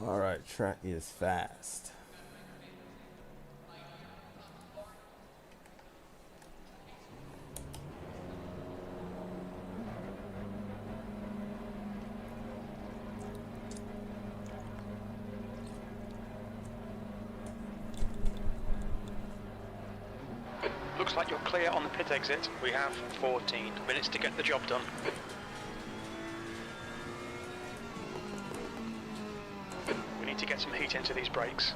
Alright, track is fast. Looks like you're clear on the pit exit. We have 14 minutes to get the job done. We need to get some heat into these brakes.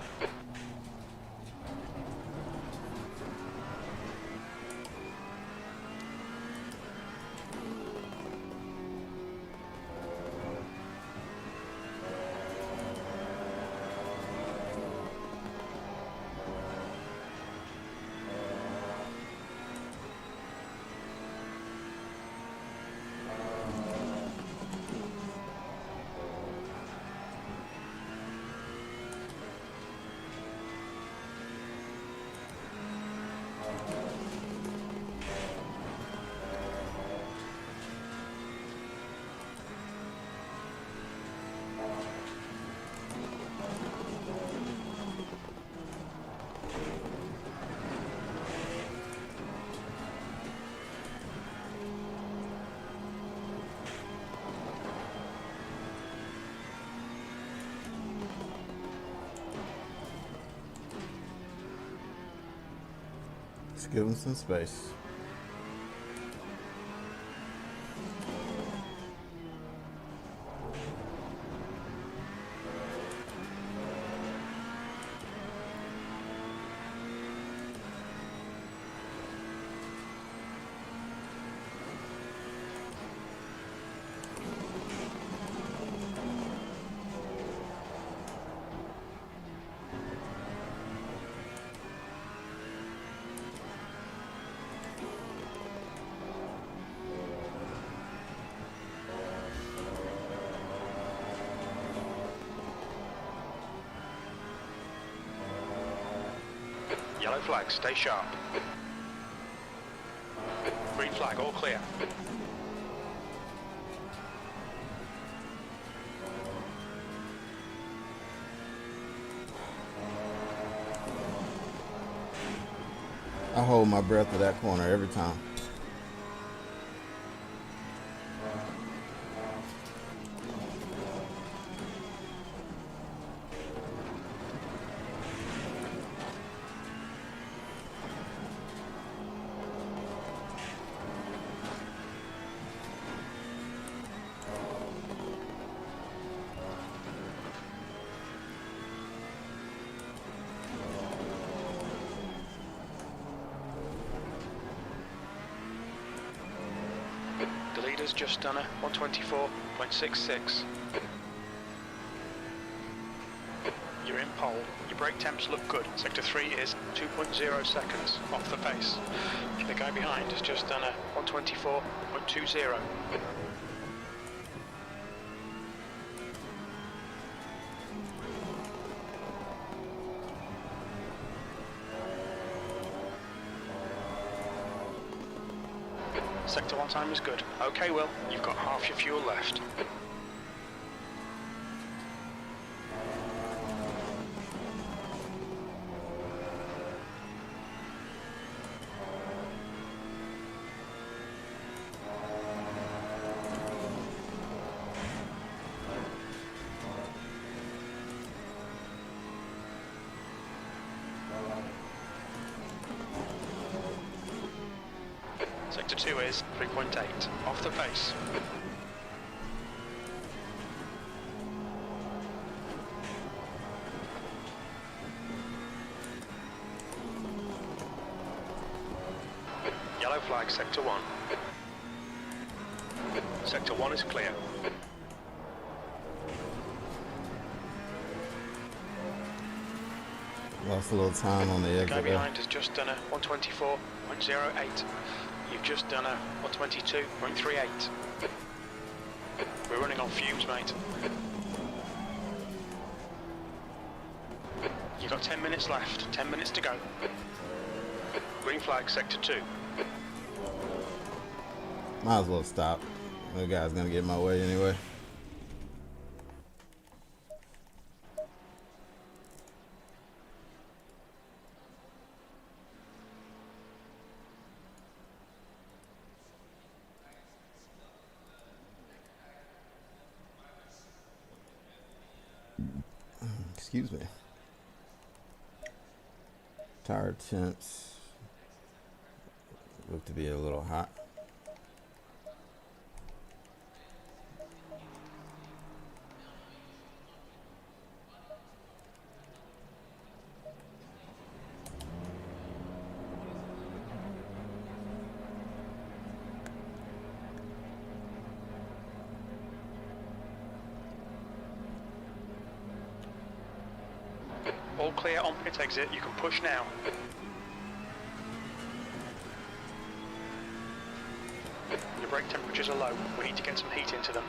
Let's give them some space. Yellow flag, stay sharp. Green flag, all clear. I hold my breath at that corner every time. The leader's just done a 124.66. You're in pole. Your brake temps look good. Sector 3 is 2.0 seconds off the pace. The guy behind has just done a 124.20. Sector 1 time is good. Okay, Will, you've got half your fuel left. Sector 2 is 3.8, off the pace. Yellow flag, Sector 1. Sector 1 is clear. Lost a little time on the The exit guy there. behind has just done a 124.08. You've just done a 122.38. We're running on fumes, mate. You've got 10 minutes left, 10 minutes to go. Green flag, Sector 2. Might as well stop. The guy's gonna get in my way anyway. Excuse me. Tire temps look to be a little hot. All clear on pit exit, you can push now. Your brake temperatures are low, we need to get some heat into them.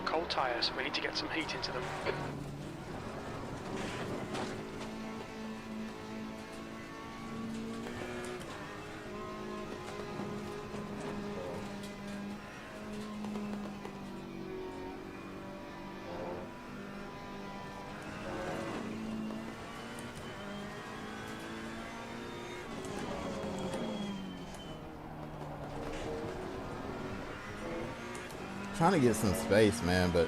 Cold tyres, we need to get some heat into them. Trying to get some space, man, but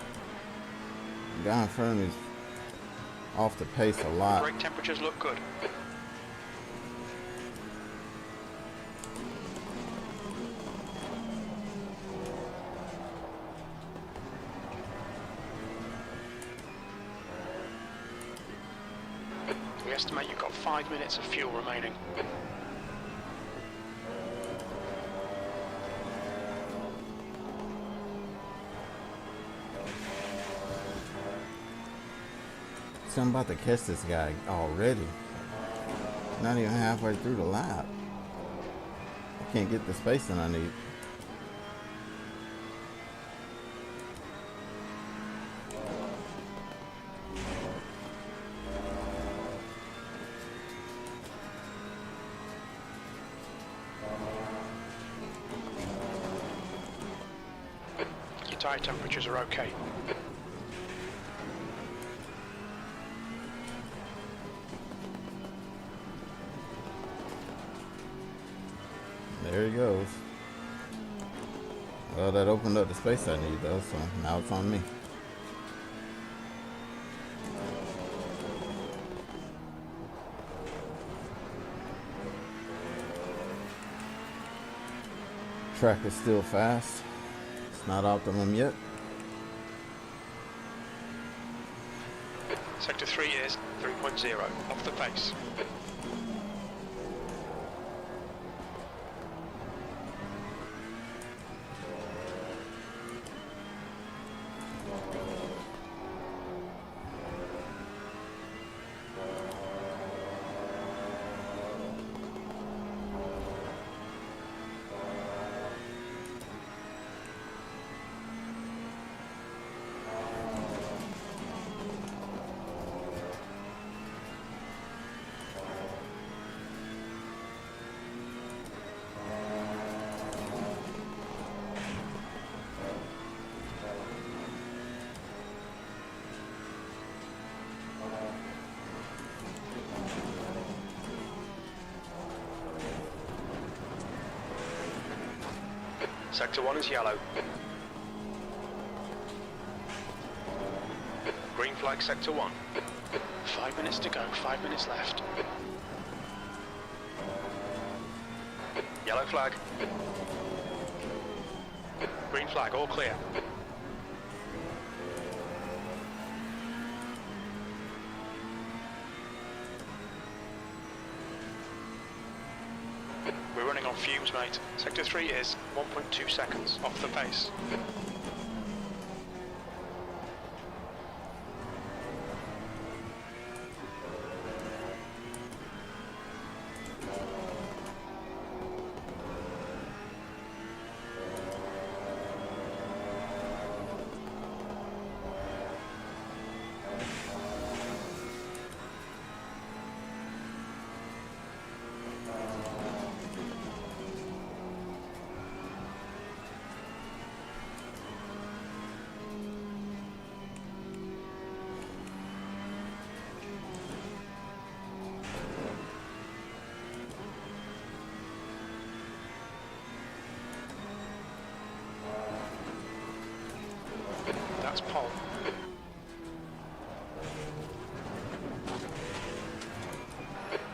the guy in front of me is off the pace a lot. Brake temperatures look good. We estimate you've got 5 minutes of fuel remaining. So I'm about to catch this guy already. Not even halfway through the lap. I can't get the spacing I need. Your tyre temperatures are okay. There he goes. Well, that opened up the space I need though, so now it's on me. Track is still fast. It's not optimum yet. Sector 3 is 3.0, off the pace. Sector 1 is yellow. Green flag Sector 1. 5 minutes to go, 5 minutes left. Yellow flag. Green flag, all clear. We're running on fumes, mate. Sector 3 is 1.2 seconds off the pace. That's pole.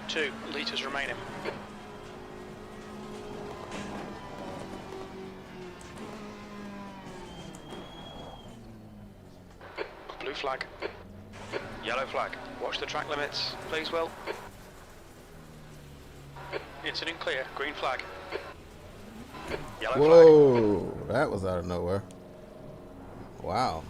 Two litres remaining. Blue flag. Yellow flag. Watch the track limits, please, Will. Incident clear. Green flag. Yellow flag. Whoa, that was out of nowhere. Wow.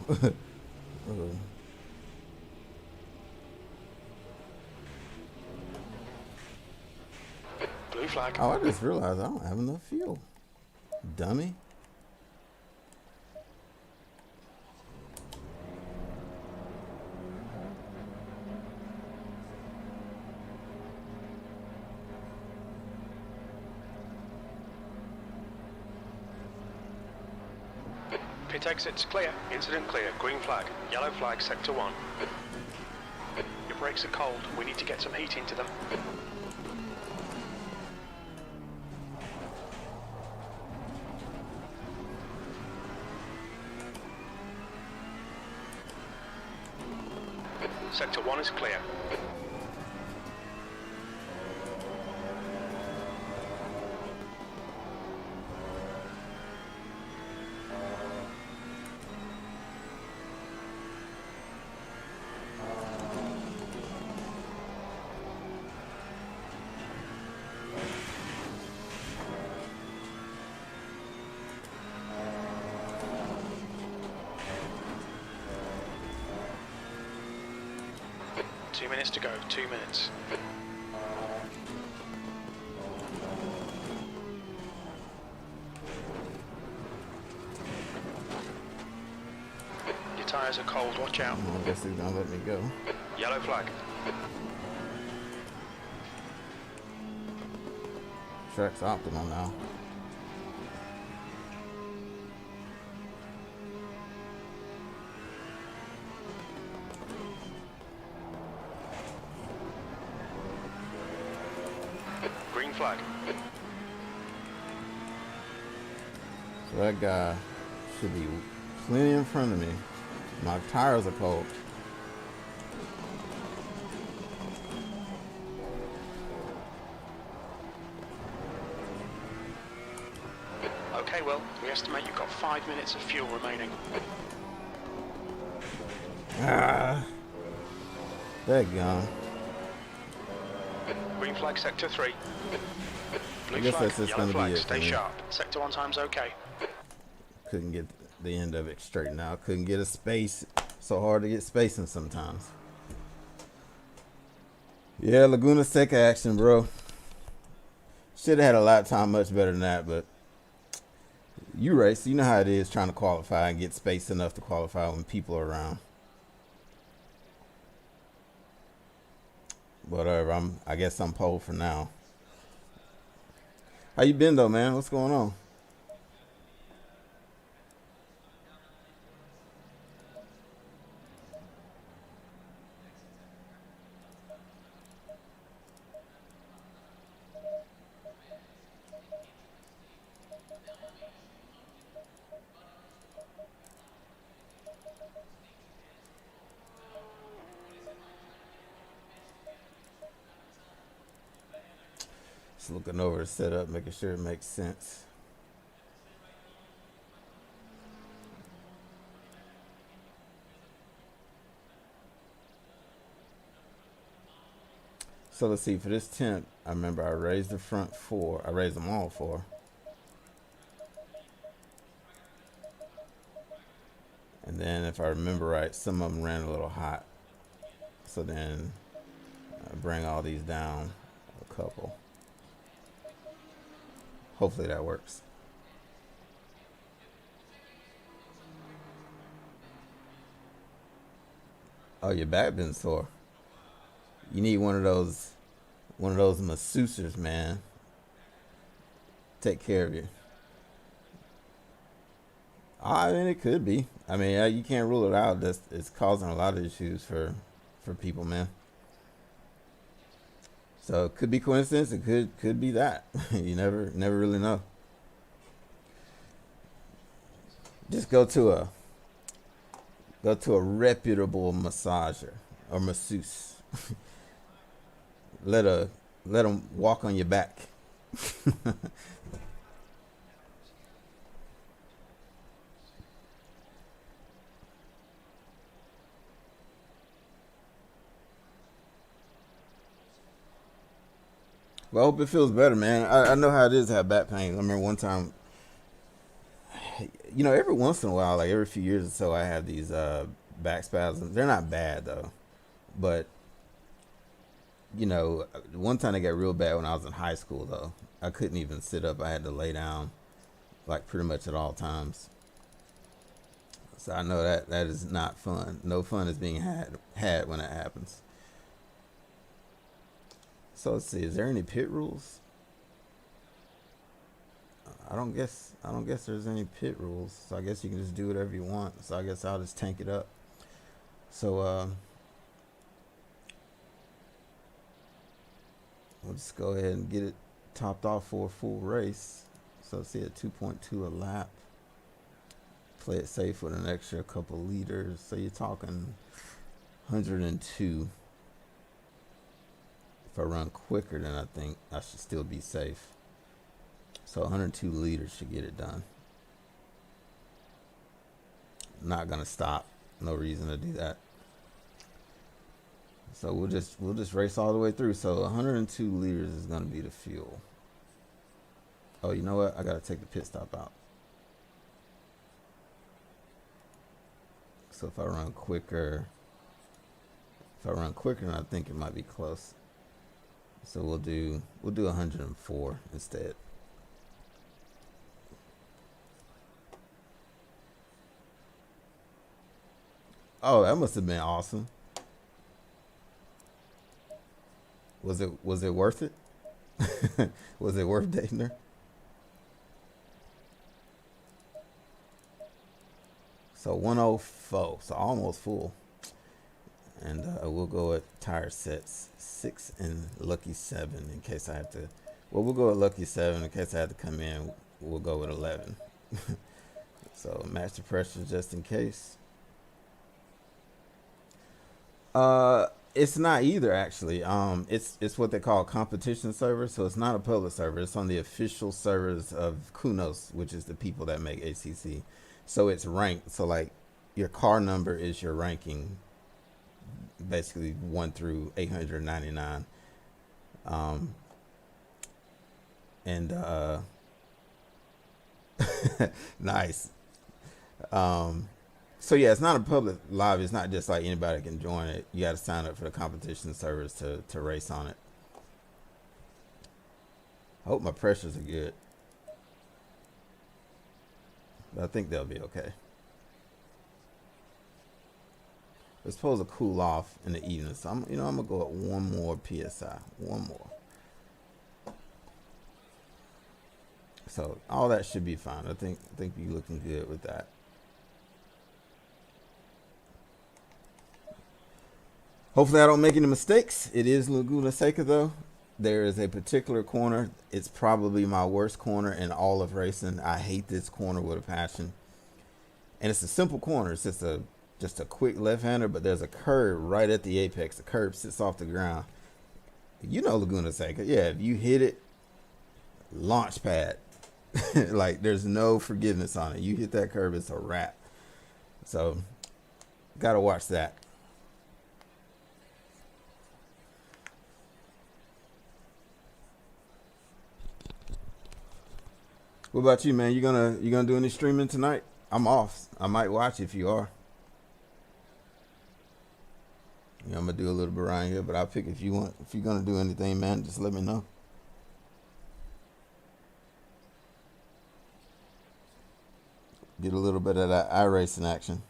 Blue flag. Oh, I just realized I don't have enough fuel. Dummy. Pit exits clear. Incident clear. Green flag. Yellow flag, sector 1. Your brakes are cold. We need to get some heat into them. Sector 1 is clear. Two minutes to go, 2 minutes. Your tyres are cold, watch out. I guess he's gonna let me go. Yellow flag. Track's optimal now. Green flag. So that guy should be plenty in front of me. My tires are cold. Okay, well, we estimate you've got 5 minutes of fuel remaining. Ah, that gone. Green flag, sector 3. Blue I guess flag, that's just yellow gonna flag, be it. stay sharp. Sector 1 time's okay. Couldn't get the end of it straightened out. Couldn't get a space. So hard to get spacing sometimes. Yeah, Laguna Seca action, bro. Should have had a lap time much better than that, but you race. You know how it is trying to qualify and get space enough to qualify when people are around. Whatever. I guess I'm pole for now. How you been though, man? What's going on? Just looking over the setup, making sure it makes sense. So let's see, for this temp, I remember I raised the front 4. I raised them all 4. And then if I remember right, some of them ran a little hot. So then I bring all these down a couple. Hopefully that works. Oh, your back been sore. You need one of those masseuses, man. Take care of you. I mean, it could be. I mean, you can't rule it out. It's causing a lot of issues for people, man. So it could be coincidence. It could be that. You never really know. Just go to a reputable massager or masseuse. let them walk on your back. Well, I hope it feels better, man. I know how it is to have back pain. I remember one time, every once in a while, like every few years or so, I have these back spasms. They're not bad though, but one time they got real bad when I was in high school though. I couldn't even sit up. I had to lay down, like pretty much at all times. So I know that is not fun. No fun is being had when it happens. So let's see. Is there any pit rules? I don't guess there's any pit rules. So I guess you can just do whatever you want. So I guess I'll just tank it up. So we'll just go ahead and get it topped off for a full race. So let's see, at 2.2 a lap. Play it safe with an extra couple liters. So you're talking 102. If I run quicker, then I think I should still be safe. So 102 liters should get it done. Not gonna stop. No reason to do that. So we'll just race all the way through. So 102 liters is gonna be the fuel. Oh, you know what? I gotta take the pit stop out. So if I run quicker, then I think it might be close. So we'll do 104 instead. Oh, that must have been awesome. Was it worth it? Was it worth dating her? So 104, so almost full. And we'll go at tire sets 6 and lucky 7 in case I have to. Well, we'll go at lucky 7 in case I have to come in. We'll go with 11. So match the pressure just in case. It's not either actually. It's what they call a competition server. So it's not a public server. It's on the official servers of Kunos, which is the people that make ACC. So it's ranked. So like your car number is your ranking, basically 1 through 899. And nice. So yeah, it's not a public live. It's not just like anybody can join it. You got to sign up for the competition servers to race on it. I hope my pressures are good, but I think they'll be okay. It's supposed to cool off in the evening, so I'm gonna go at 1 more psi, 1 more. So all that should be fine. I think you're looking good with that. Hopefully I don't make any mistakes. It is Laguna Seca though. There is a particular corner. It's probably my worst corner in all of racing. I hate this corner with a passion. And it's a simple corner. It's just a quick left-hander, but there's a curb right at the apex. The curb sits off the ground. You know Laguna Seca. Yeah, if you hit it, launch pad. Like there's no forgiveness on it. You hit that curb, it's a wrap. So gotta watch that. What about you, man? You gonna do any streaming tonight? I'm off. I might watch if you are. Yeah, I'm gonna do a little bit around here, but I'll pick if you want. If you're gonna do anything, man, just let me know. Get a little bit of that iRacing action.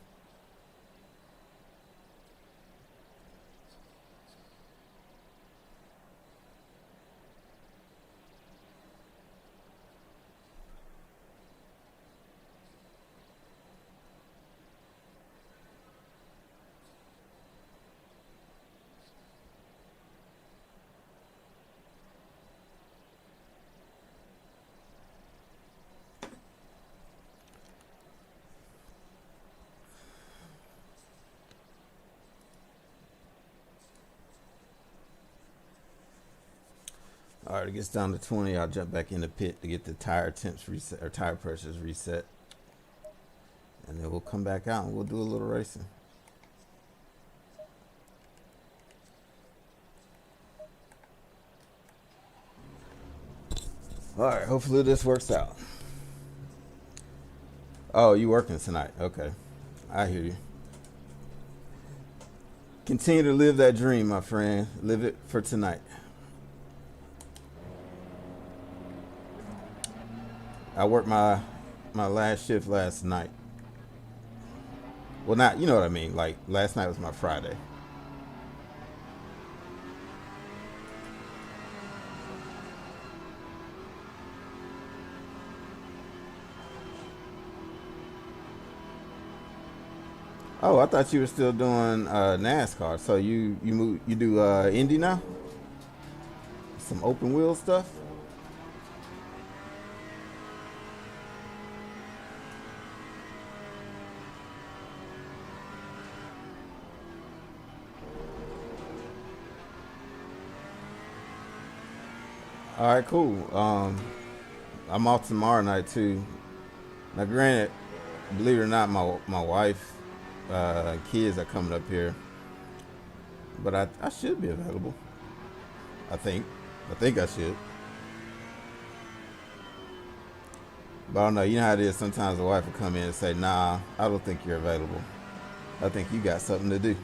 All right, it gets down to 20. I'll jump back in the pit to get the tire temps reset or tire pressures reset, and then we'll come back out and we'll do a little racing. All right, hopefully this works out. Oh, you working tonight? Okay, I hear you. Continue to live that dream, my friend. Live it for tonight. I worked my last shift last night. Well, not, you know what I mean. Like last night was my Friday. Oh, I thought you were still doing NASCAR. So you do Indy now? Some open wheel stuff? All right, cool. I'm off tomorrow night too. Now, granted, believe it or not, my wife, kids are coming up here, but I should be available. I think I should. But I don't know. You know how it is. Sometimes the wife will come in and say, "Nah, I don't think you're available. I think you got something to do."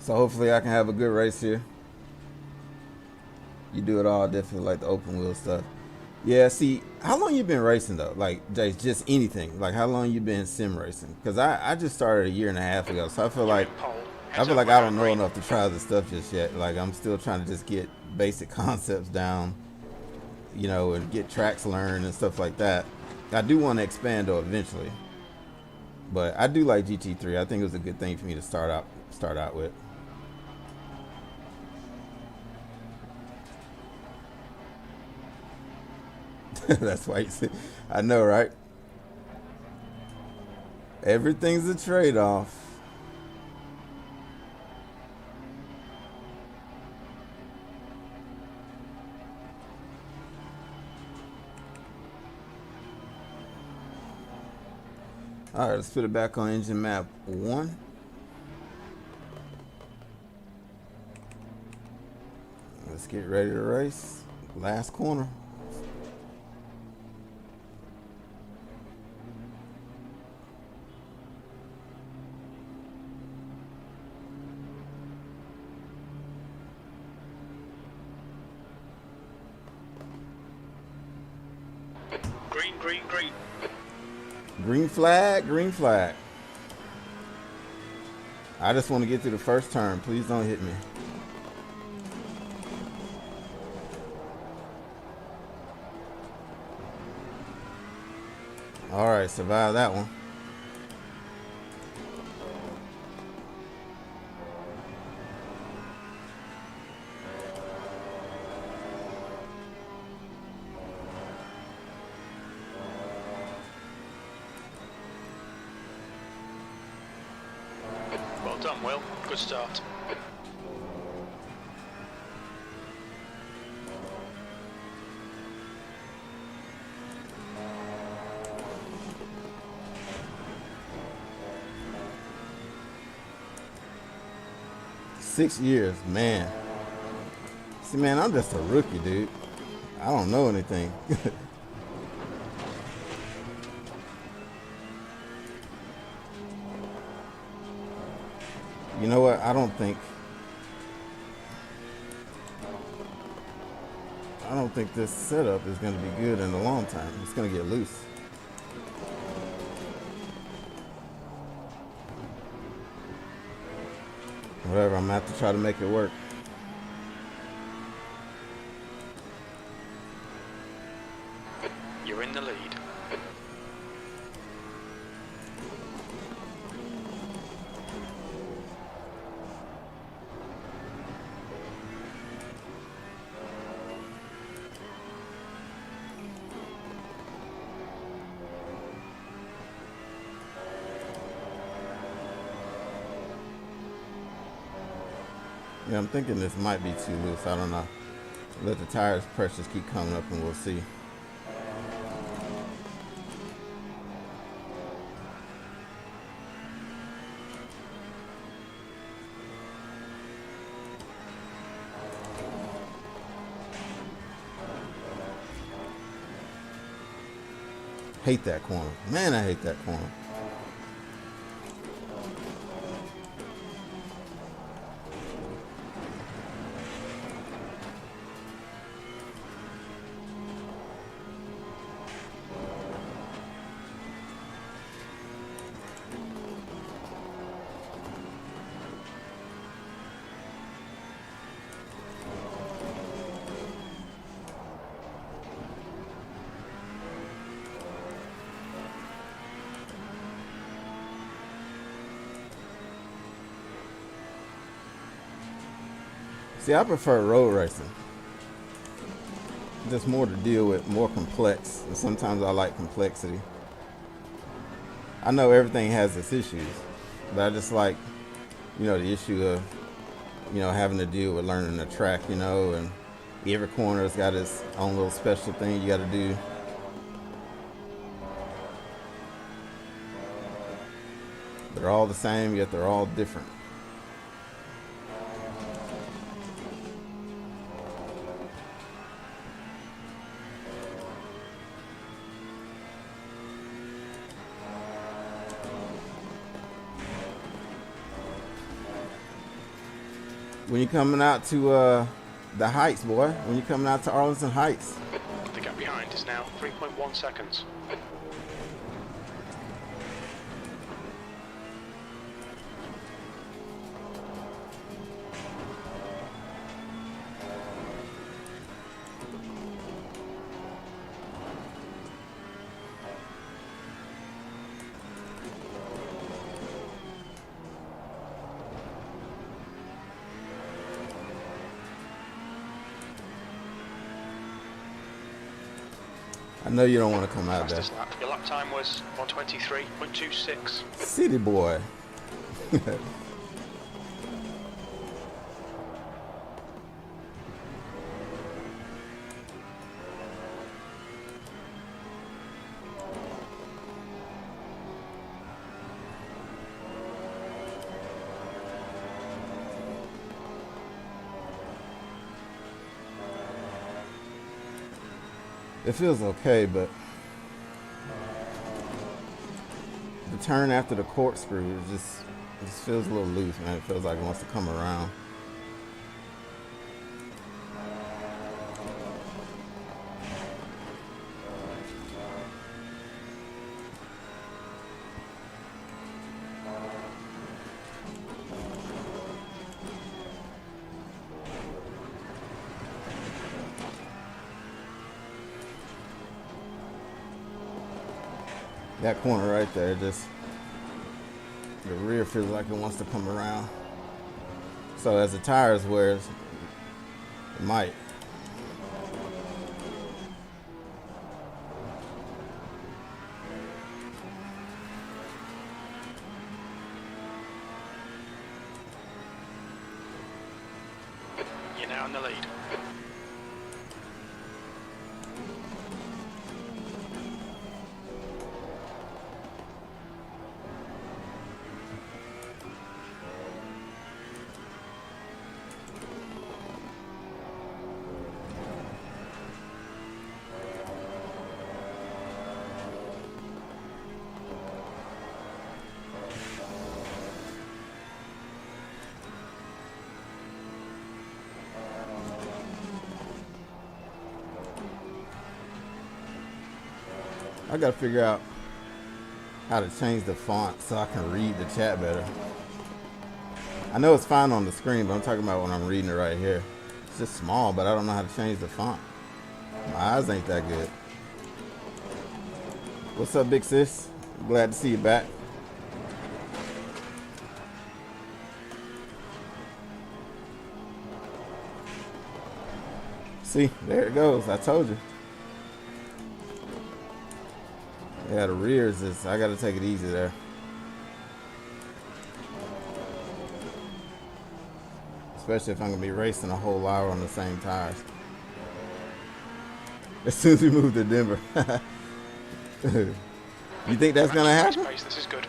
So hopefully I can have a good race here. You do it all, definitely like the open wheel stuff. Yeah, see, how long you been racing though? Like, just anything. Like, how long you been sim racing? Because I just started a year and a half ago, so I feel like I don't know enough to try the stuff just yet. Like, I'm still trying to just get basic concepts down, you know, and get tracks learned and stuff like that. I do want to expand though eventually, but I do like GT3. I think it was a good thing for me to start out with. That's why you say, I know, right? Everything's a trade-off. All right, let's put it back on engine map 1. Let's get ready to race. Last corner. Green. Green flag, green flag. I just want to get through the first turn. Please don't hit me. All right, survive that one. Well done, Will. Good start. 6 years, man. See, man, I'm just a rookie, dude. I don't know anything. You know what? I don't think this setup is going to be good in the long term. It's going to get loose. Whatever, I'm going to have to try to make it work. You're in the lead. Yeah, I'm thinking this might be too loose. I don't know. Let the tires pressures keep coming up and we'll see. Hate that corner. Man, I hate that corner. See, I prefer road racing. Just more to deal with, more complex. And sometimes I like complexity. I know everything has its issues, but I just like, the issue of, having to deal with learning the track, and every corner's got its own little special thing you got to do. They're all the same, yet they're all different. When you're coming out to the Heights, boy. When you're coming out to Arlington Heights. The gap behind is now 3.1 seconds. I know you don't want to come out there. Lap. Your lap time was 1:23.26. City boy. It feels okay, but the turn after the corkscrew it just feels a little loose, man. It feels like it wants to come around. That corner right there, just the rear feels like it wants to come around. So as the tires wears, it might. You're now in the lead. I gotta figure out how to change the font so I can read the chat better. I know it's fine on the screen, but I'm talking about when I'm reading it right here. It's just small, but I don't know how to change the font. My eyes ain't that good. What's up, big sis? Glad to see you back. See, there it goes. I told you. Yeah, the rears is, I gotta take it easy there. Especially if I'm gonna be racing a whole hour on the same tires. As soon as we move to Denver. You think that's gonna happen? This is good.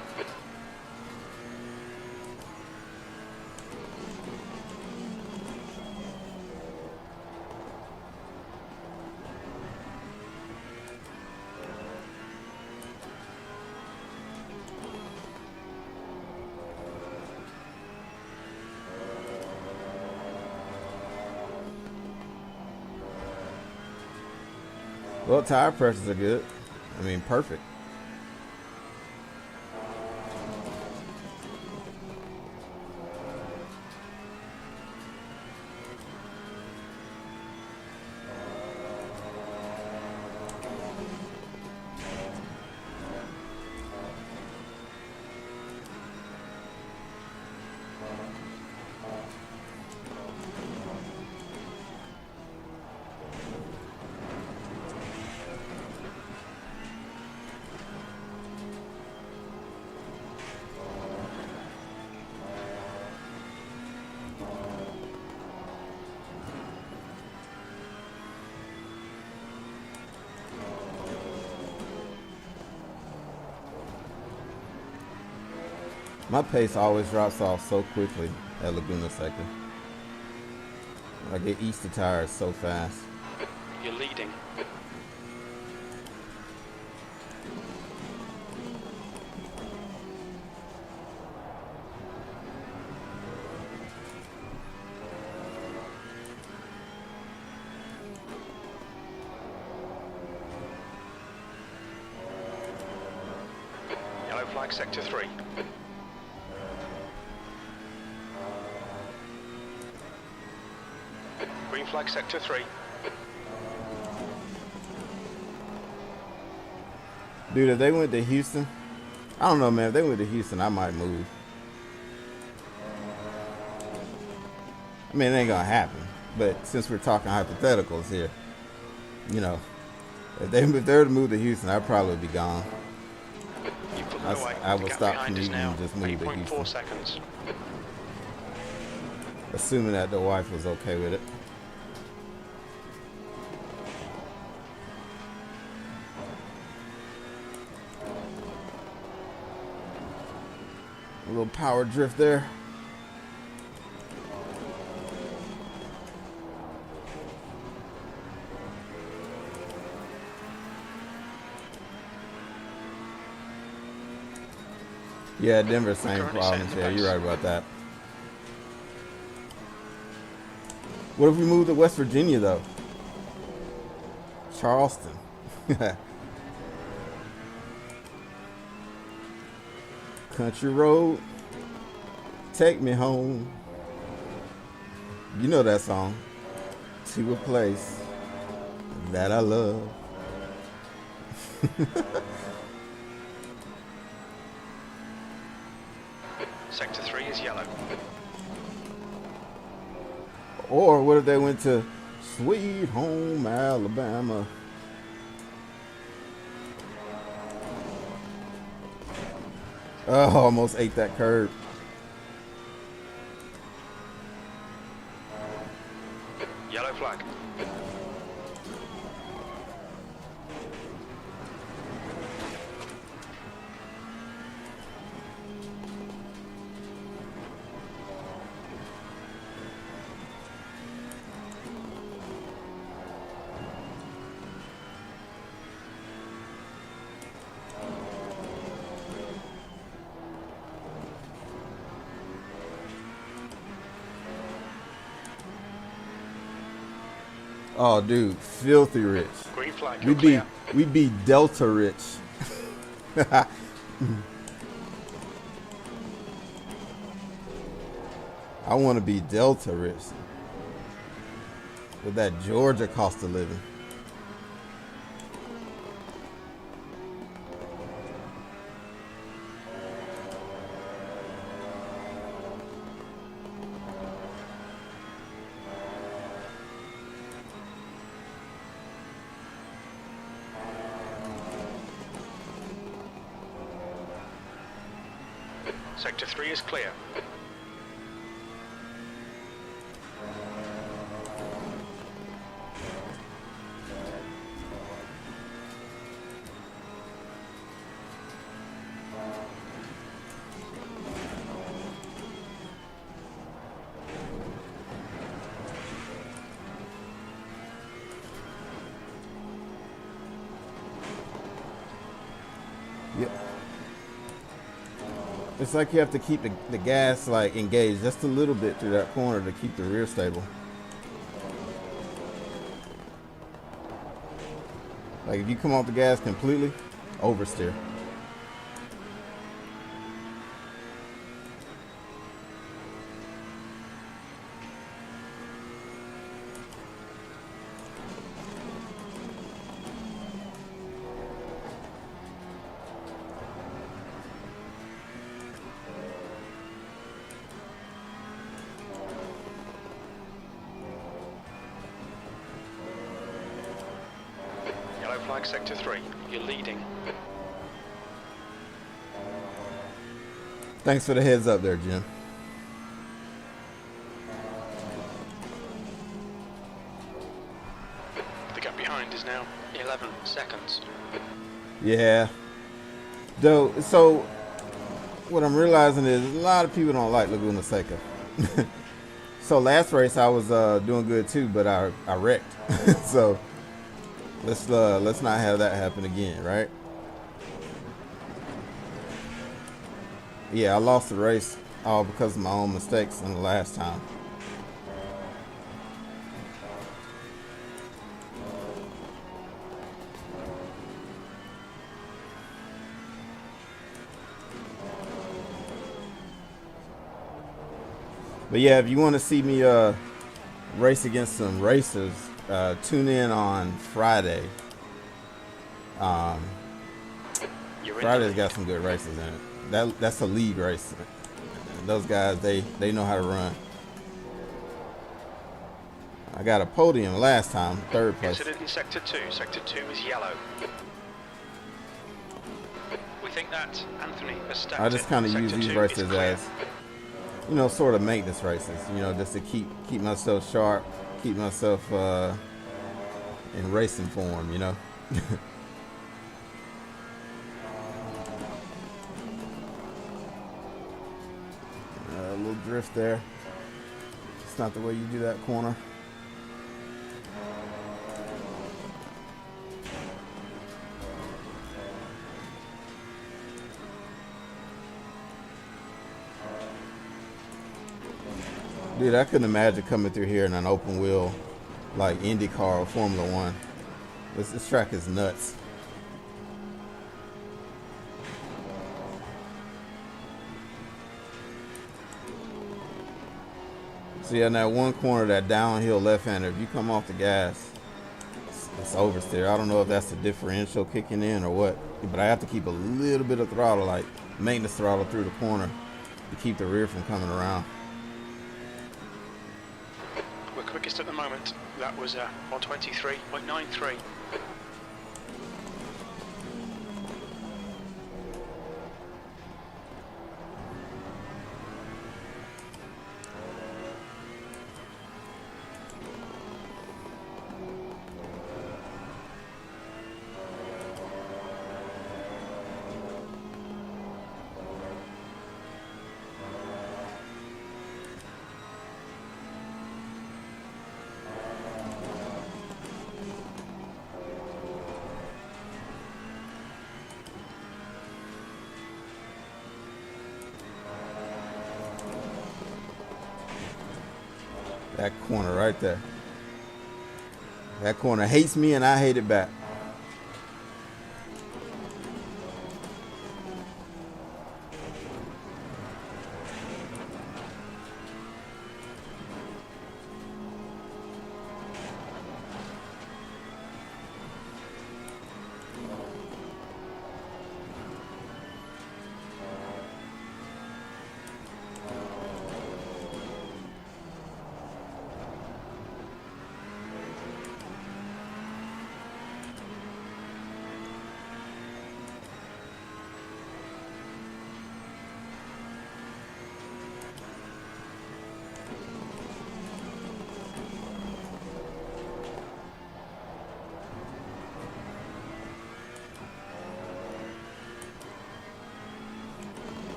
Well, tire pressures are good. I mean, perfect. My pace always drops off so quickly at Laguna Seca. I get used to tires so fast. You're leading. Yellow flag, sector 3. Green flag, sector 3. Dude, if they went to Houston, I don't know, man. If they went to Houston, I might move. I mean, it ain't gonna happen. But since we're talking hypotheticals here, you know, if they were to move to Houston, I'd probably be gone. I would stop commuting and just move to Houston. Seconds. Assuming that the wife was okay with it. A little power drift there. Yeah, Denver, same problems. Yeah, you're right about that. What if we moved to West Virginia, though? Charleston. Country road, take me home. You know that song. To a place that I love. Sector 3 is yellow. Or what if they went to Sweet Home Alabama? Oh, almost ate that curb. Yellow flag. Oh, dude, filthy rich. Green flag, you're clear. We'd be Delta rich. I want to be Delta rich. With that Georgia cost of living. Sector 3 is clear. Yep. It's like you have to keep the gas like engaged just a little bit through that corner to keep the rear stable. Like if you come off the gas completely, oversteer. Yellow flag, Sector 3. You're leading. Thanks for the heads up there, Jim. The gap behind is now 11 seconds. Yeah. Though, so what I'm realizing is a lot of people don't like Laguna Seca. So last race I was doing good too, but I wrecked. So let's not have that happen again, right? Yeah, I lost the race all because of my own mistakes in the last time. But yeah, if you want to see me race against some racers, tune in on Friday. Friday's got some good races in it. That's a league race. Those guys, they know how to run. I got a podium last time, third place. Incident in Sector 2. Sector 2 is yellow. We think that Anthony has stacked. I just kind of use these races as, you know, sort of maintenance races. You know, just to keep myself sharp, keep myself in racing form. You know. A little drift there. It's not the way you do that corner. Dude, I couldn't imagine coming through here in an open wheel like IndyCar or Formula One. This track is nuts. See, in that one corner, that downhill left-hander, if you come off the gas, it's oversteer. I don't know if that's the differential kicking in or what, but I have to keep a little bit of throttle, like maintenance throttle through the corner to keep the rear from coming around. We're quickest at the moment. That was 123.93. That corner right there. That corner hates me and I hate it back.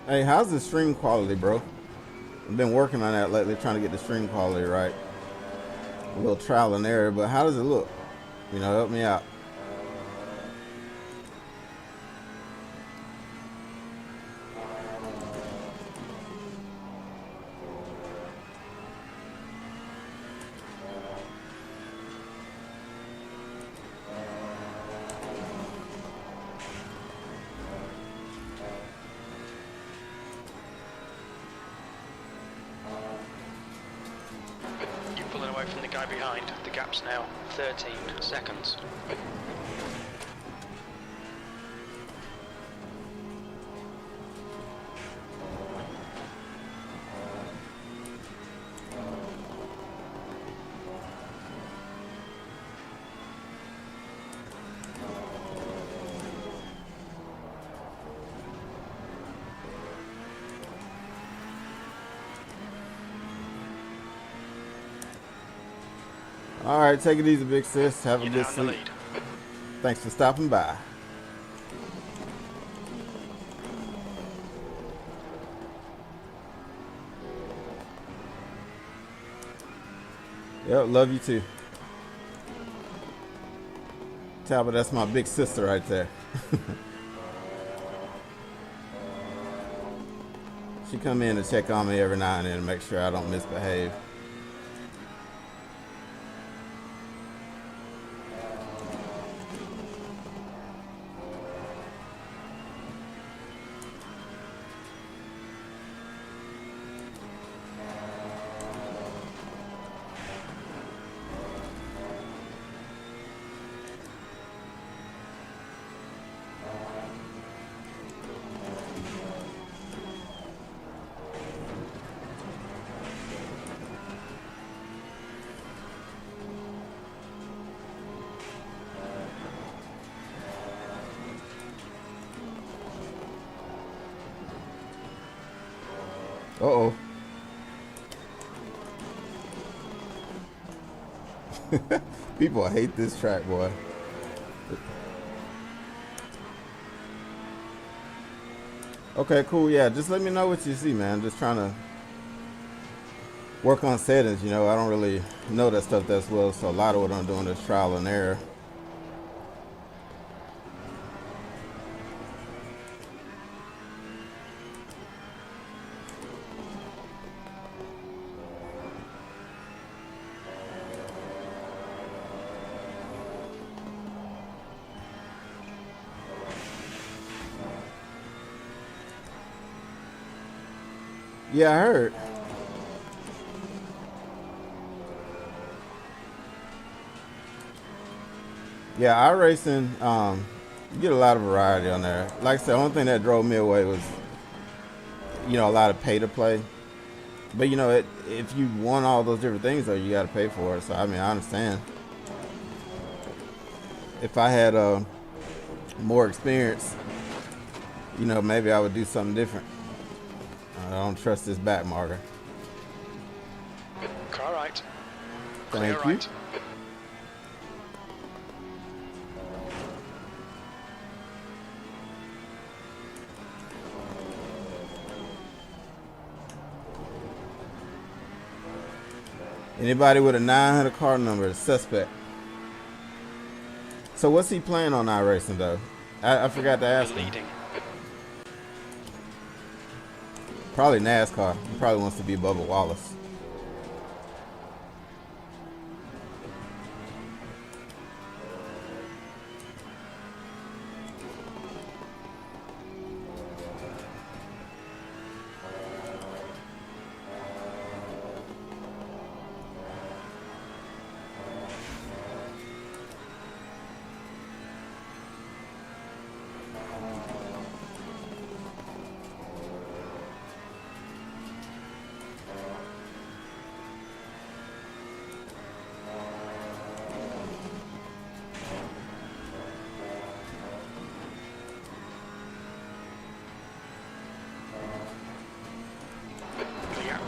Hey, how's the stream quality, bro? I've been working on that lately, trying to get the stream quality right. A little trial and error, but how does it look? You know, help me out. You're pulling away from the guy behind. The gap's now 13 seconds. All right, take it easy, big sis. Have a You're good now in the sleep. lead. Thanks for stopping by. Yep, love you too. Talbot, that's my big sister right there. She come in to check on me every now and then to make sure I don't misbehave. Uh-oh. People hate this track, boy. Okay, cool. Yeah, just let me know what you see, man. Just trying to work on settings, you know. I don't really know that stuff that well, so a lot of what I'm doing is trial and error. Yeah, I heard. Yeah, iRacing, you get a lot of variety on there. Like I said, the only thing that drove me away was, you know, a lot of pay to play. But, you know, if you want all those different things, though, you got to pay for it. So, I mean, I understand. If I had more experience, you know, maybe I would do something different. I don't trust this back marker. Car right. Thank Clear you. right. Anybody with a 900 car number is suspect. So what's he playing on iRacing, though? I forgot to ask him. Leading. Probably NASCAR. He probably wants to be Bubba Wallace.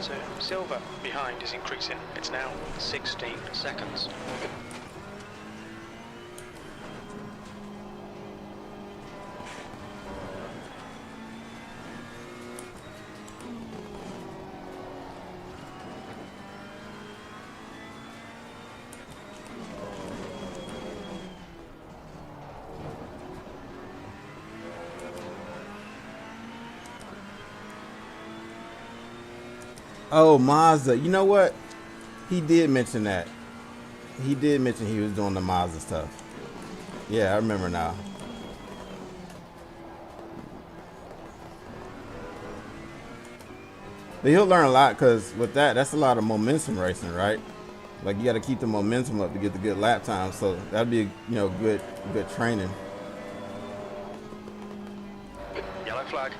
to silver behind is increasing. It's now 16 seconds. Oh, Mazda. You know what? He did mention that. He did mention he was doing the Mazda stuff. Yeah, I remember now. But he'll learn a lot because with that, that's a lot of momentum racing, right? Like you got to keep the momentum up to get the good lap time. So that'd be, good training. Yellow flag.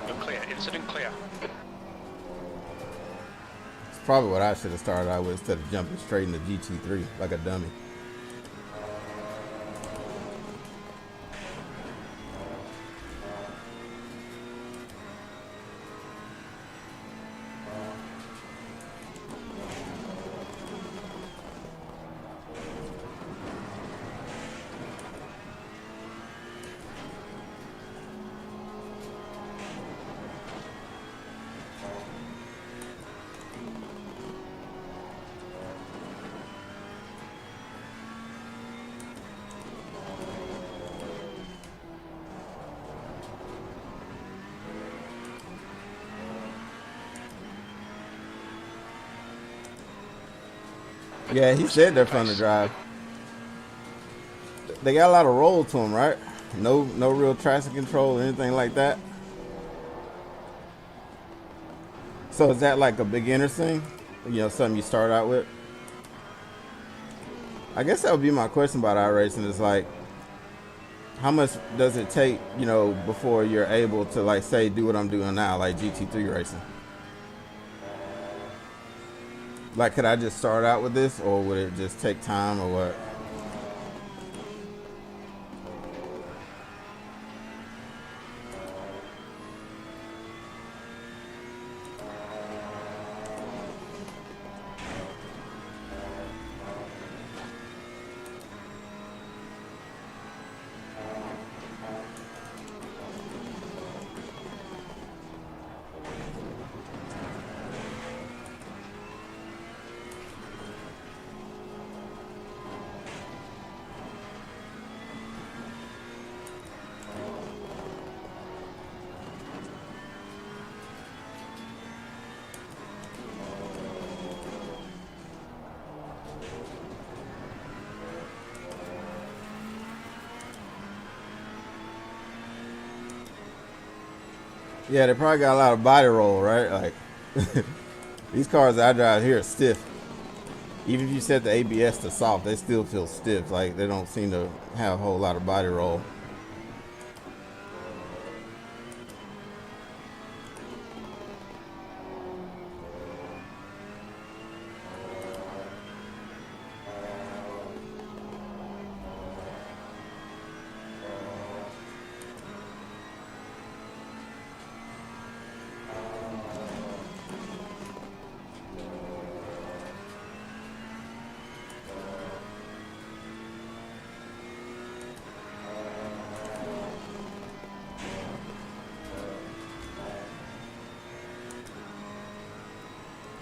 You're clear. Incident clear. It's probably what I should have started out with instead of jumping straight into GT3 like a dummy. Yeah, he said they're fun to drive. They got a lot of roll to them, right? No real traction control or anything like that. So is that like a beginner thing? Something you start out with? I guess that would be my question about iRacing is like, how much does it take, before you're able to like say do what I'm doing now, like GT3 racing? Like, could I just start out with this, or would it just take time, or what? Yeah, they probably got a lot of body roll, right? Like, these cars that I drive here are stiff. Even if you set the ABS to soft, they still feel stiff. Like, they don't seem to have a whole lot of body roll.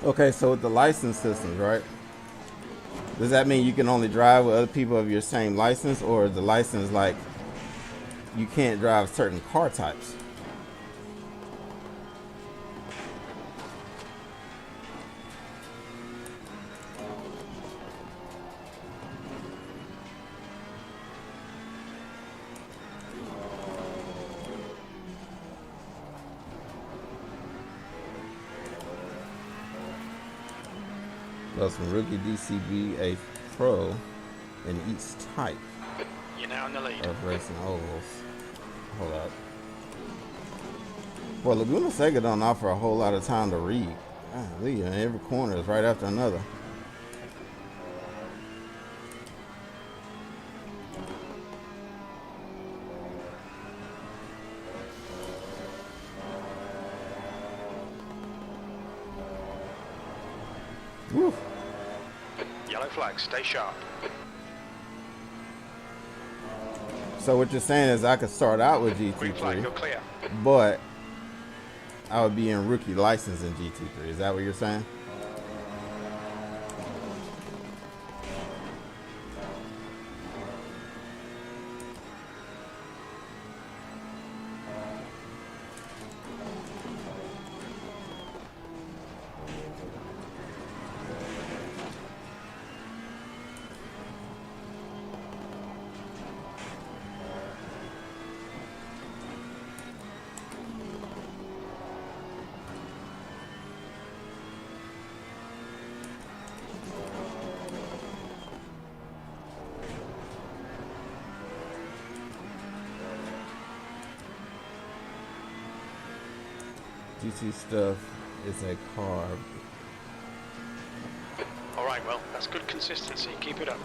Okay, so with the license systems, right? Does that mean you can only drive with other people of your same license, or is the license like you can't drive certain car types? Plus from rookie DCB, a pro in each type. You're now in the lead. Of racing ovals. Hold up. Well, Laguna Seca don't offer a whole lot of time to read. Golly, and every corner is right after another. Woo. Yellow flag, stay sharp. So what you're saying is I could start out with Green flag, GT3, you're clear. but I would be in rookie license in GT3. Is that what you're saying? GT stuff is a carb. Alright, well, that's good consistency. Keep it up.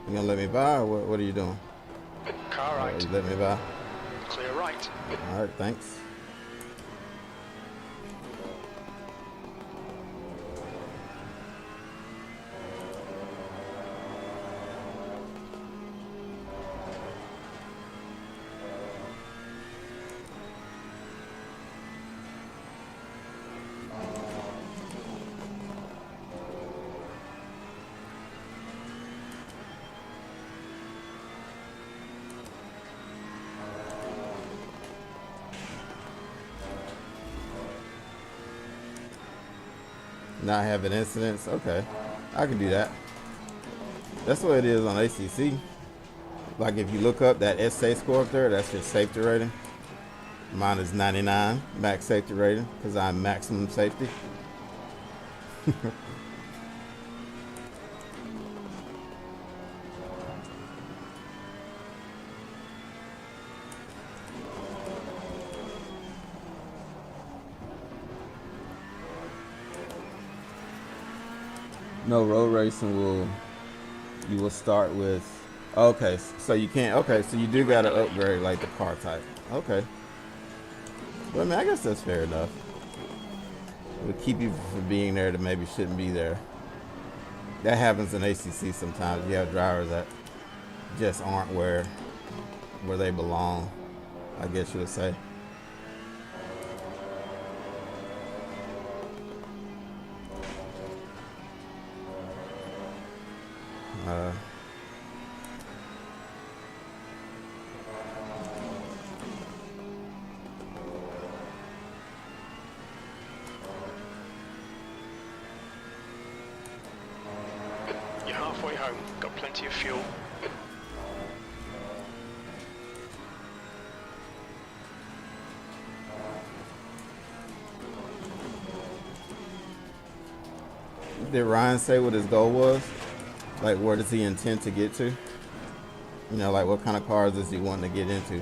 You gonna let me by, or what are you doing? Car right. You let me by? Clear right. Alright, thanks. Not having incidents. Okay, I can do that. That's what it is on ACC. Like if you look up that SA score up there, that's your safety rating. Mine is 99, max safety rating, because I'm maximum safety. No, road racing you will start with, okay, so you can't, okay, so you do got to upgrade like the car type. Okay. Well, I mean, I guess that's fair enough. It would keep you from being there that maybe shouldn't be there. That happens in ACC sometimes. You have drivers that just aren't where they belong, I guess you would say. You're halfway home. Got plenty of fuel. Did Ryan say what his goal was? Like, where does he intend to get to? You know, like, what kind of cars is he wanting to get into?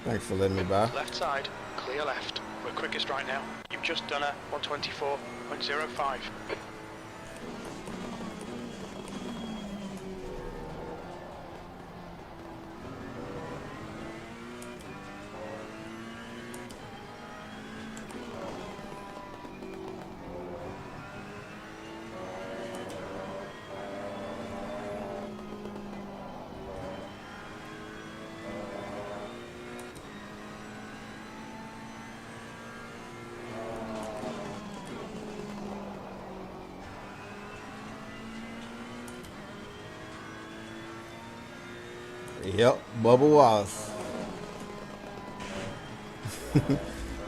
Thanks for letting me by. Left side, clear left. We're quickest right now. You've just done a 124.05. Yep, Bubba Wallace.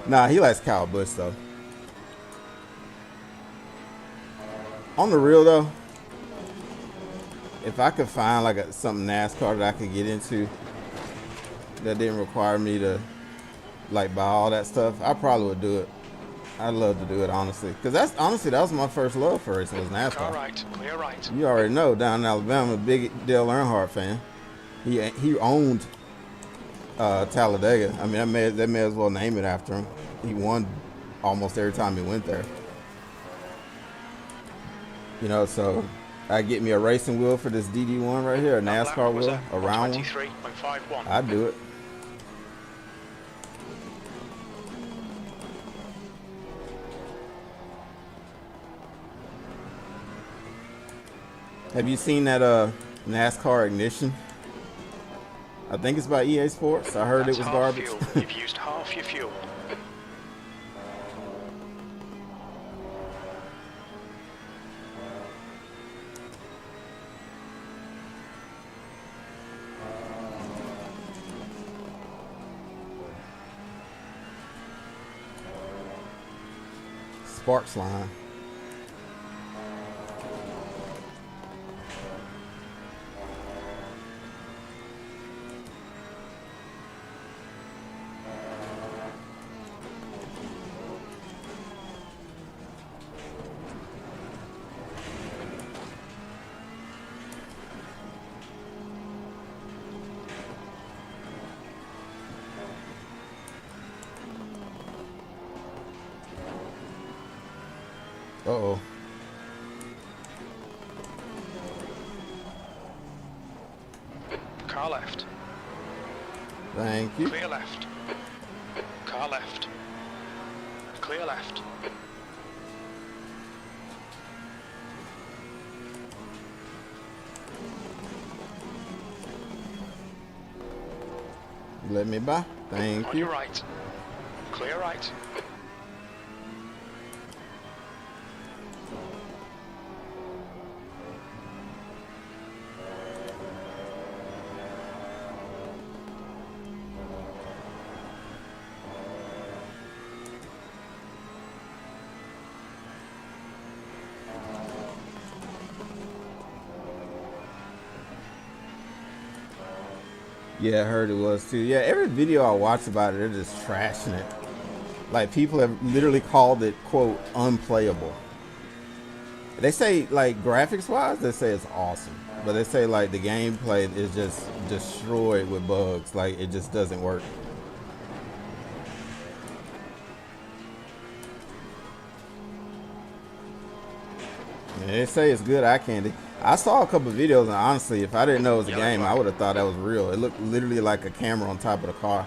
Nah, he likes Kyle Busch though. On the real though, if I could find like something NASCAR that I could get into that didn't require me to like buy all that stuff, I probably would do it. I'd love to do it honestly, because that was my first love for racing, was NASCAR. Car right, clear right. You already know, down in Alabama, I'm a big Dale Earnhardt fan. He owned Talladega. I mean, they may as well name it after him. He won almost every time he went there. You know, so I get me a racing wheel for this DD1 right here, a NASCAR wheel, a round one. 23.51. I'd do it. Have you seen that NASCAR ignition? I think it's by EA Sports. I heard That's it was half garbage. fuel. You've used half your fuel. Sparks line. Uh-oh. Car left. Thank you. Clear left. Car left. Clear left. Let me by. Thank On you. your right. Clear right. Yeah, I heard it was too. Yeah, every video I watch about it, they're just trashing it. Like, people have literally called it, quote, unplayable. They say, like, graphics-wise, they say it's awesome. But they say, like, the gameplay is just destroyed with bugs. Like, it just doesn't work. And they say it's good eye candy. I saw a couple of videos, and honestly, if I didn't know it was a game, I would have thought that was real. It looked literally like a camera on top of the car.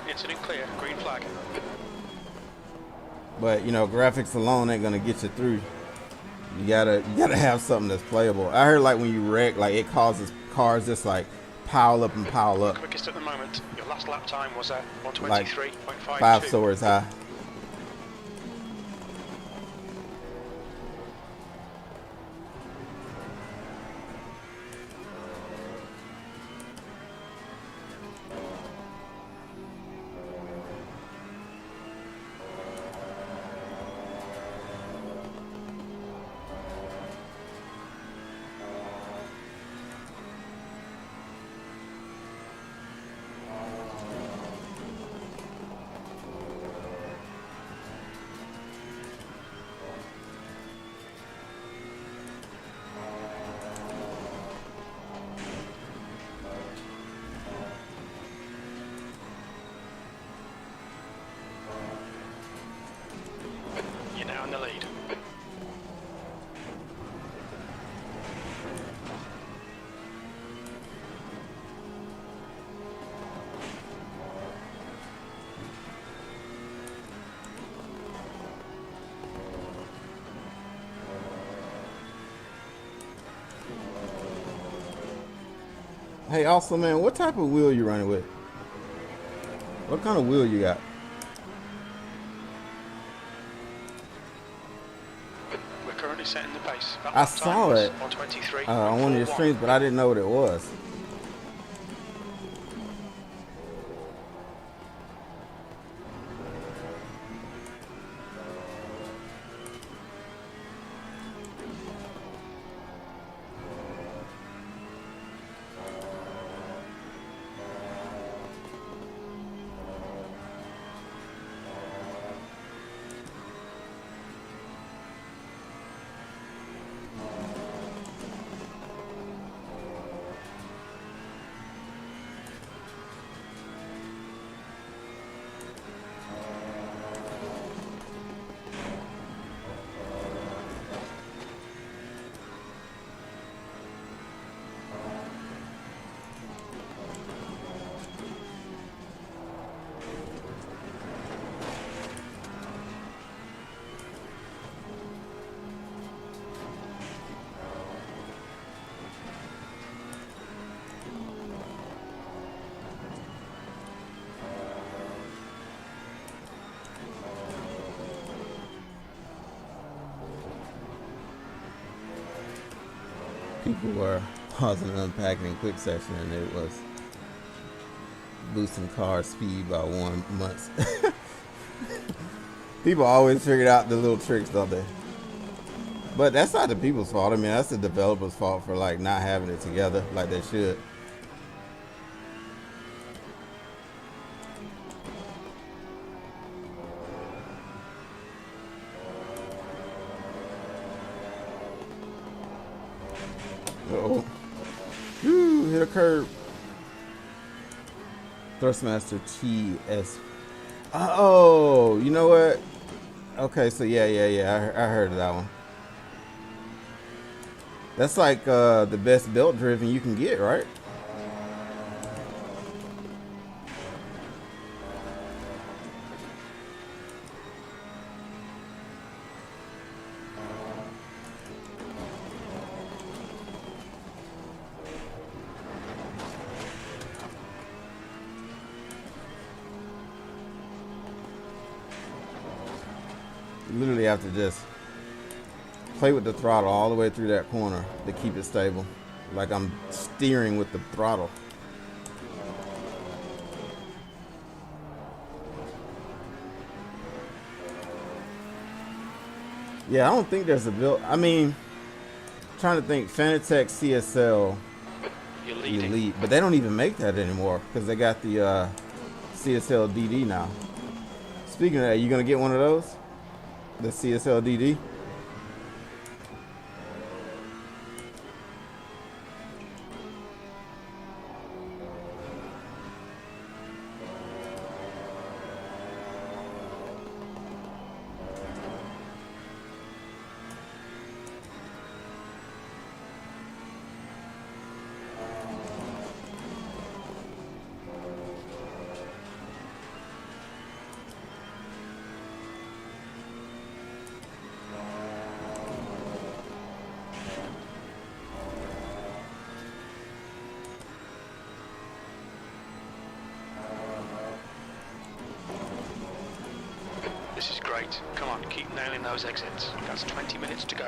Incident clear. Green flag. But, you know, graphics alone ain't gonna get you through. You gotta have something that's playable. I heard, like, when you wreck, like, it causes cars just like pile up and pile up. Quickest at the moment. Your last lap time was at Like 123.52. 5 stories high. You're now in the lead. Hey, also, man, what type of wheel you running with? What kind of wheel you got? We're currently setting the pace. That I lap saw time was it 123. on one of your streams, but I didn't know what it was. People were pausing and unpacking in quick section, and it was boosting car speed by 1 month. People always figured out the little tricks, don't they? But that's not the people's fault. I mean, that's the developer's fault for like not having it together like they should. Uh-oh. Woo, hit a curb. Thrustmaster TS. Oh, you know what? Okay, so yeah. I heard of that one. That's like the best belt driven you can get, right? You literally have to just play with the throttle all the way through that corner to keep it stable. Like I'm steering with the throttle. Yeah, I don't think there's a build. I mean, trying to think, Fanatec CSL Elite, but they don't even make that anymore because they got the CSL DD now. Speaking of that, you gonna get one of those? The CSL DD? This is great. Come on, keep nailing those exits. That's 20 minutes to go.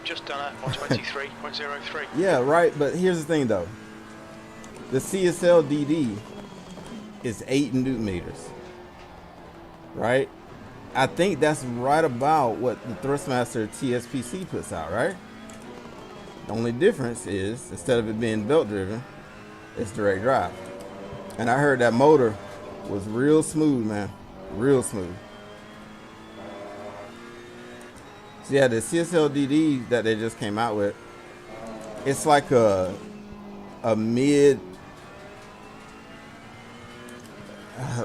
Just done it, 123.03. Yeah, right. But here's the thing, though. The CSL DD is 8 Newton meters, right? I think that's right about what the Thrustmaster TSPC puts out, right? The only difference is instead of it being belt driven, it's direct drive. And I heard that motor was real smooth, man, real smooth. Yeah, the CSL DD that they just came out with, it's like a mid,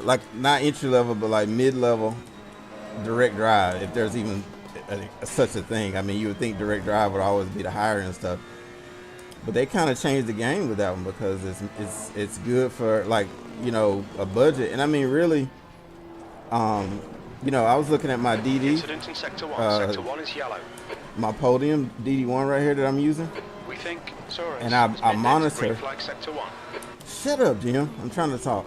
like not entry level, but like mid level direct drive. If there's even such a thing. I mean, you would think direct drive would always be the higher end stuff, but they kind of changed the game with that one because it's good for like, you know, a budget. And I mean, really, you know, I was looking at my DD. Incident in Sector 1. Sector 1 is yellow. My podium DD1 right here that I'm using. We think Soares. And I monitor. Flag Sector 1. Shut up, Jim. I'm trying to talk.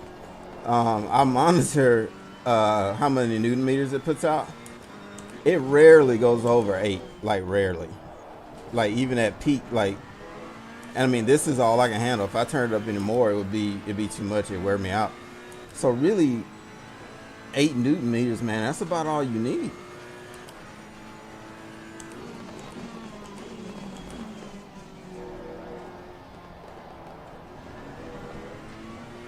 I monitor how many Newton meters it puts out. It rarely goes over 8. Like rarely. Like even at peak. Like, and I mean, this is all I can handle. If I turned it up anymore, it'd be too much. It'd wear me out. So really, 8 Newton meters, man, that's about all you need.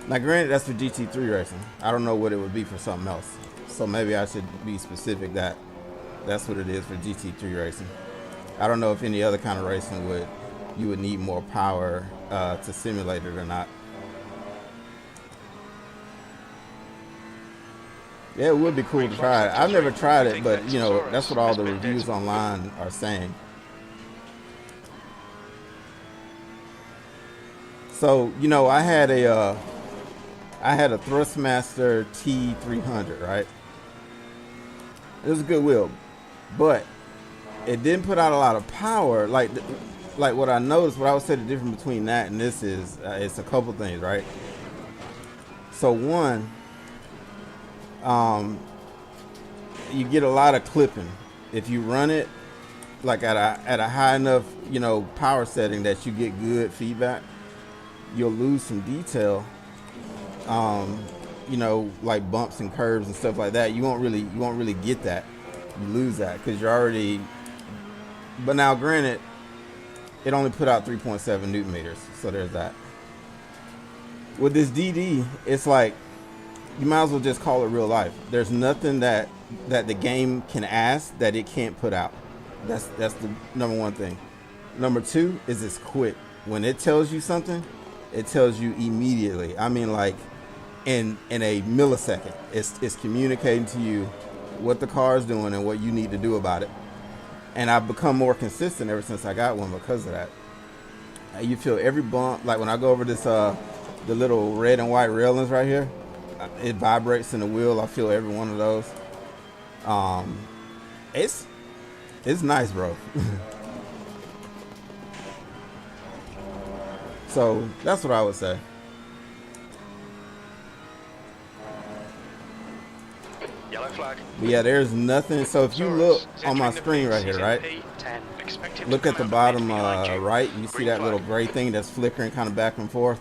Now, granted, that's for GT3 racing. I don't know what it would be for something else. So maybe I should be specific that that's what it is for GT3 racing. I don't know if any other kind of racing you would need more power to simulate it or not. Yeah, it would be cool to try it. I've never tried it, but you know, that's what all the reviews online are saying. So, you know, I had a I had a Thrustmaster T300, right? It was a good wheel, but it didn't put out a lot of power. Like what I noticed, what I would say the difference between that and this is, it's a couple things, right? So one, you get a lot of clipping if you run it like at a high enough, power setting that you get good feedback. You'll lose some detail, like bumps and curves and stuff like that. You won't really get that. You lose that because you're already. But now, granted, it only put out 3.7 newton meters, so there's that. With this DD, it's like you might as well just call it real life. There's nothing that the game can ask that it can't put out. That's the number one thing. Number two is it's quick. When it tells you something, it tells you immediately. I mean, like in a millisecond. It's communicating to you what the car is doing and what you need to do about it. And I've become more consistent ever since I got one because of that. You feel every bump. Like when I go over this, the little red and white railings right here, it vibrates in the wheel. I feel every one of those. It's nice, bro. So that's what I would say. Yellow flag. But yeah, there's nothing. So if you look on my screen right here, right? Look at the bottom right. You see that little gray thing that's flickering kind of back and forth?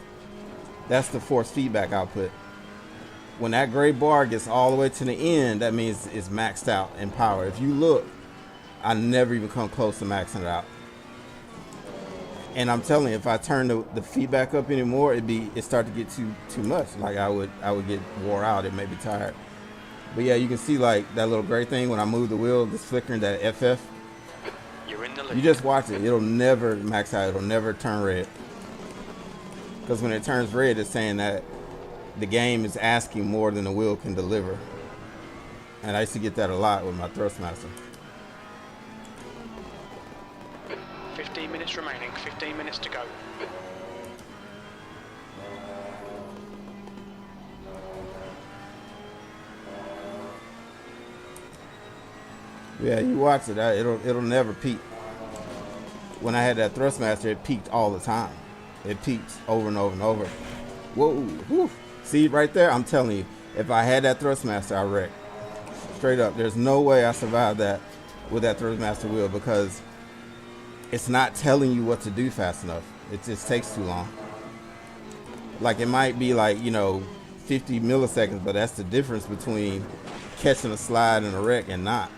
That's the force feedback output. When that gray bar gets all the way to the end, that means it's maxed out in power. If you look, I never even come close to maxing it out. And I'm telling you, if I turn the feedback up anymore, it start to get too much. Like I would get wore out. It made me tired. But yeah, you can see like that little gray thing when I move the wheel, this flickering, that FF. You're in the lead. You just watch it. It'll never max out. It'll never turn red. Because when it turns red, it's saying that the game is asking more than the wheel can deliver. And I used to get that a lot with my Thrustmaster. 15 minutes remaining, 15 minutes to go. Yeah, you watch it. It'll never peak. When I had that Thrustmaster, it peaked all the time. It peaked over and over and over. Whoa, whew. See right there? I'm telling you, if I had that Thrustmaster, I wrecked. Straight up. There's no way I survived that with that Thrustmaster wheel because it's not telling you what to do fast enough. It just takes too long. Like it might be like, 50 milliseconds, but that's the difference between catching a slide and a wreck and not.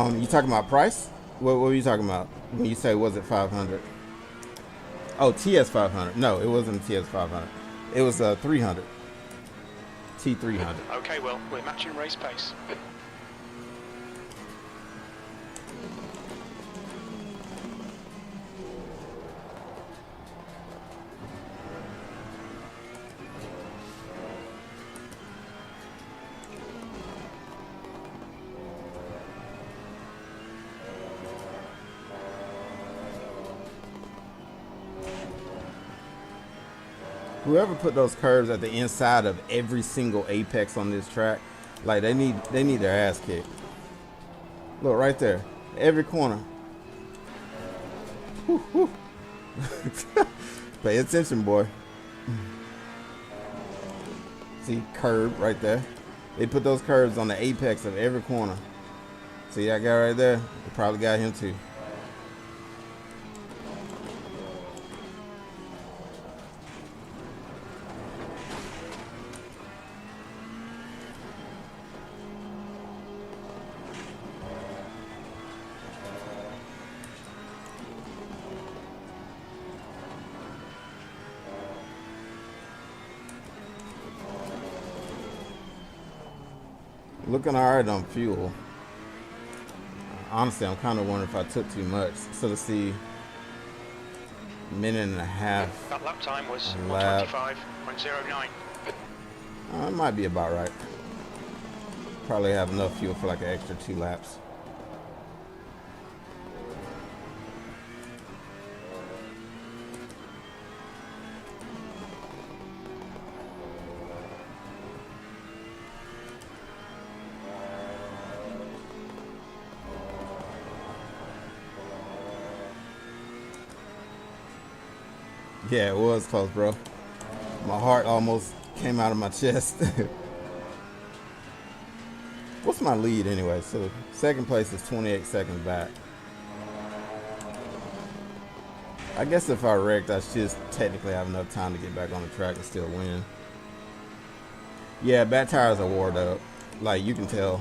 You talking about price? What were you talking about when you say was it 500? Oh, TS 500. No, it wasn't a TS 500. It was a 300. T300. Okay, well, we're matching race pace. Whoever put those curves at the inside of every single apex on this track, like they need their ass kicked. Look right there, every corner. Whew, whew. Pay attention, boy. See, curb right there. They put those curves on the apex of every corner. See that guy right there? They probably got him too. Looking alright on fuel. Honestly, I'm kind of wondering if I took too much. So let's see. Minute and a half. That lap time was 1:25.09. That might be about right. Probably have enough fuel for like an extra 2 laps. Yeah, it was close, bro. My heart almost came out of my chest. What's my lead anyway? So second place is 28 seconds back. I guess if I wrecked, I should technically have enough time to get back on the track and still win. Yeah, back tires are wore up. Like, you can tell.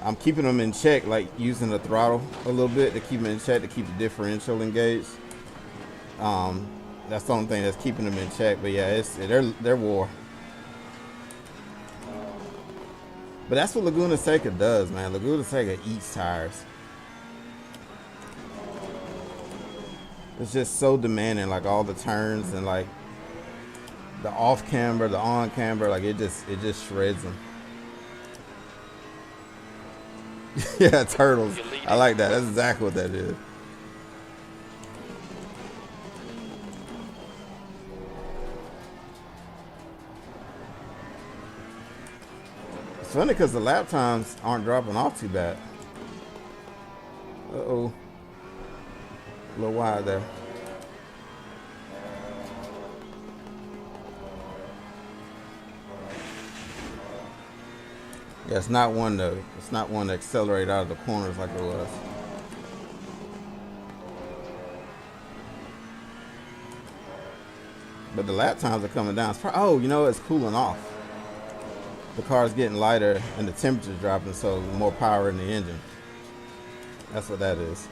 I'm keeping them in check, like using the throttle a little bit to keep them in check, to keep the differential engaged. That's the only thing that's keeping them in check. But yeah, they're wore. But that's what Laguna Seca does, man. Laguna Seca eats tires. It's just so demanding, like all the turns and like the off camber, the on camber, like it just shreds them. Yeah, turtles. I like that. That's exactly what that is. It's funny because the lap times aren't dropping off too bad. Uh-oh. A little wide there. Yeah, it's not one to accelerate out of the corners like it was. But the lap times are coming down. Oh, you know, it's cooling off. The car's getting lighter and the temperature's dropping, so more power in the engine. That's what that is.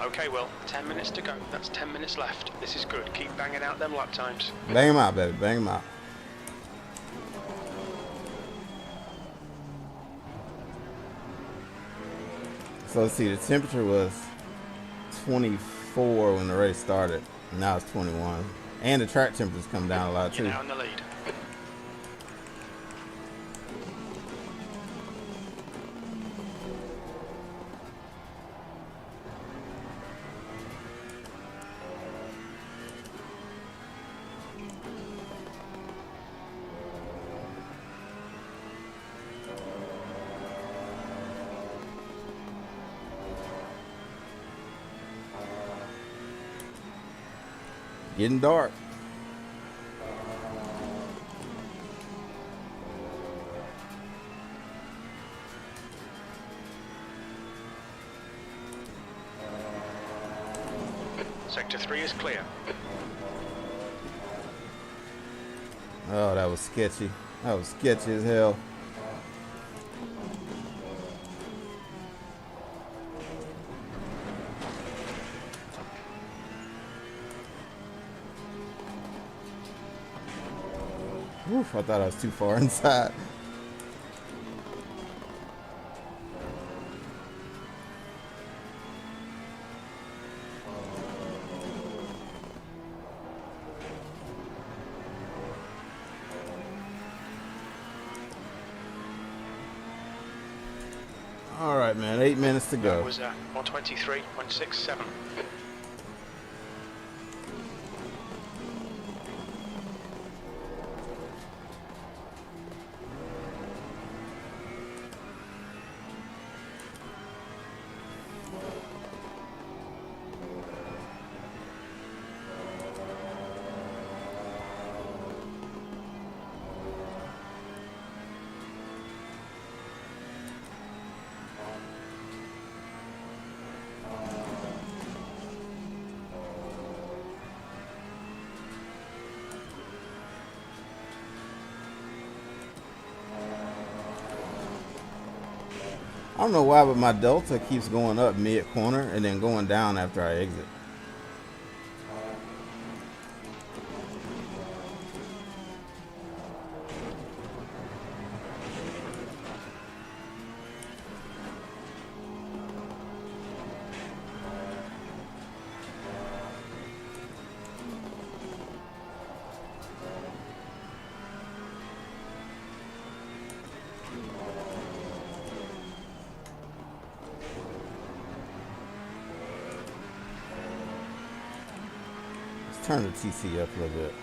Okay, well, 10 minutes to go. That's 10 minutes left. This is good. Keep banging out them lap times. Bang them out, baby. Bang them out. So let's see. The temperature was 24 when the race started. Now it's 21. And the track temperature's come down a lot too. You're now in the lead. Getting dark. Sector 3 is clear. Oh, that was sketchy. That was sketchy as hell. Oof, I thought I was too far inside. All right, man, 8 minutes to go. That was 1:23.167. I don't know why, but my delta keeps going up mid-corner and then going down after I exit. turn the TC up a little bit.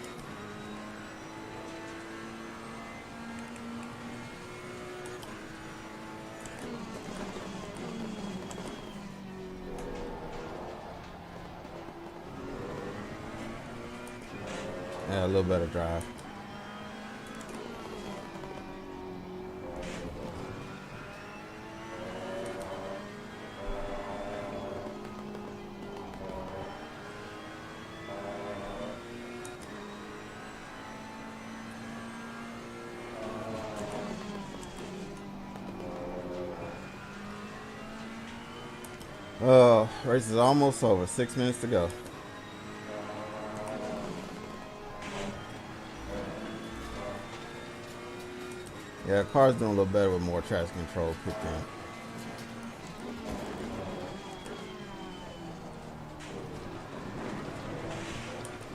Yeah, a little better drive. Race is almost over. 6 minutes to go. Yeah, the car's doing a little better with more traction control kicked in.